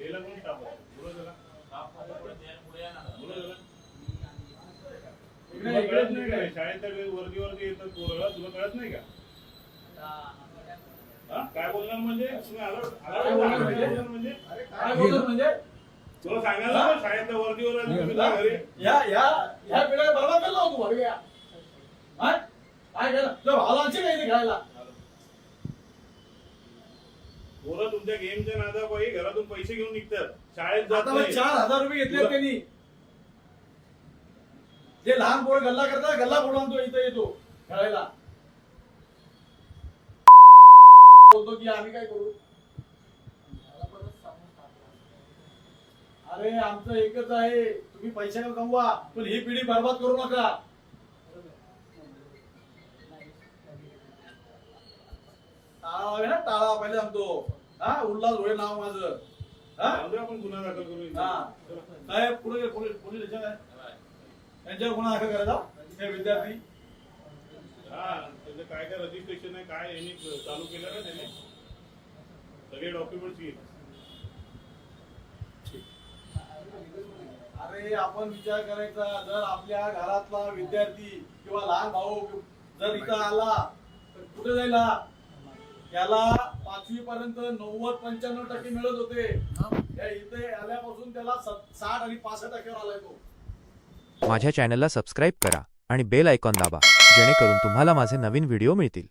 याला कोण स्टाफ आहे? बोला जरा. बोला जरा. तुला कळत नाही का शाळेत वर्दी येतात पोरं, तुला कळत नाही का? हा काय बोलणार म्हणजे तुम्ही म्हणजे तुला सांगायला ना शाळेतल्या वर्दीवर तुम्ही जा घरी. या पिढ्या बरोबर केला होतो भरग्या. काय केलं तो भावांची नाही खेळायला. पोरं तुमच्या गेमच्या नादापायी घरातून पैसे घेऊन निघतात, शाळेत जात आता नाही. 4000 रुपये घेतले त्यांनी. जे लहान पोर गल्ला करतात, गल्ला फोडून तो इथे येतो खेळायला. बोलतो की आम्ही काय करू. अरे आमचं एकच आहे, तुम्ही पैसे कमवा पण ही पिढी बर्बाद करू नका. टाळा ना टाळा पहिले सांगतो. हा उल्हास धुळे नाव माझं. आपण गुन्हा दाखल करू. साहेब पुढे पोलीस त्यांच्यावर गुन्हा दाखल करायचा. हे विद्यार्थी त्याचं काय रजिस्ट्रेशन आहे काय यांनी चालू केलं ना त्याने सगळे डॉक्युमेंट्स घेत. अरे आपण विचार करायचा, जर आपल्या घरातला विद्यार्थी किंवा लहान भाऊ जर इथं आला तर कुठे जाईल. याला 5वी पर्यंत 90-95% मिळत होते. इथे आल्यापासून त्याला 60 आणि 65% आलाय तो. माझ्या चॅनलला सबस्क्राईब करा आणि बेल आयकॉन दाबा जेणेकरून तुम्हाला माझे नवीन व्हिडिओ मिळतील.